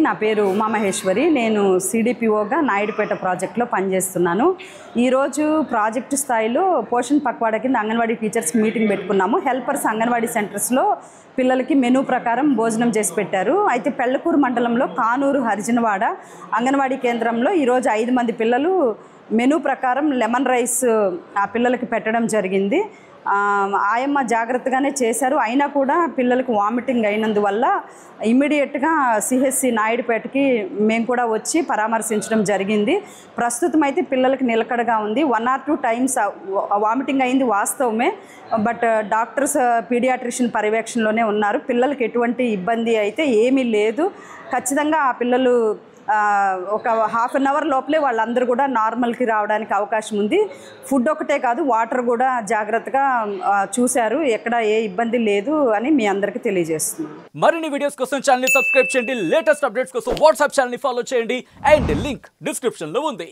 నా పేరు ఉమామహేశ్వరి. నేను సిడిపిఓగా నాయుడుపేట ప్రాజెక్టులో పనిచేస్తున్నాను. ఈరోజు ప్రాజెక్టు స్థాయిలో పోషణ్ పక్వాడా కింద అంగన్వాడీ టీచర్స్కి మీటింగ్ పెట్టుకున్నాము. హెల్పర్స్ అంగన్వాడీ సెంటర్స్లో పిల్లలకి మెనూ ప్రకారం భోజనం చేసి పెట్టారు. అయితే పెళ్లకూరు మండలంలో కానూరు హరిజనవాడ అంగన్వాడీ కేంద్రంలో ఈరోజు 5 మంది పిల్లలు మెనూ ప్రకారం లెమన్ రైస్ ఆ పిల్లలకి పెట్టడం జరిగింది. ఆయమ్మ జాగ్రత్తగానే చేశారు. అయినా కూడా పిల్లలకు వామిటింగ్ అయినందువల్ల ఇమ్మీడియట్గా సిహెచ్సి నాయుడుపేటకి మేము కూడా వచ్చి పరామర్శించడం జరిగింది. ప్రస్తుతం అయితే పిల్లలకి నిలకడగా ఉంది. 1 or 2 టైమ్స్ వామిటింగ్ అయింది వాస్తవమే. బట్ డాక్టర్స్ పీడియాట్రిషియన్ పర్యవేక్షణలోనే ఉన్నారు. పిల్లలకి ఎటువంటి ఇబ్బంది అయితే ఏమీ లేదు. ఖచ్చితంగా ఆ పిల్లలు ఒక ½ an hour లోపలే వాళ్ళందరూ కూడా నార్మల్కి రావడానికి అవకాశం ఉంది. ఫుడ్ ఒకటే కాదు, వాటర్ కూడా జాగ్రత్తగా చూశారు. ఎక్కడ ఏ ఇబ్బంది లేదు అని మీ అందరికీ తెలియజేస్తున్నాను. మరిన్ని వీడియోస్ కోసం ఛానల్ ని సబ్స్క్రైబ్ చేయండి. లేటెస్ట్ అప్డేట్స్ కోసం వాట్సాప్ ఛానల్ ని ఫాలో చేయండి. అండ్ లింక్ డిస్క్రిప్షన్ లో ఉంది.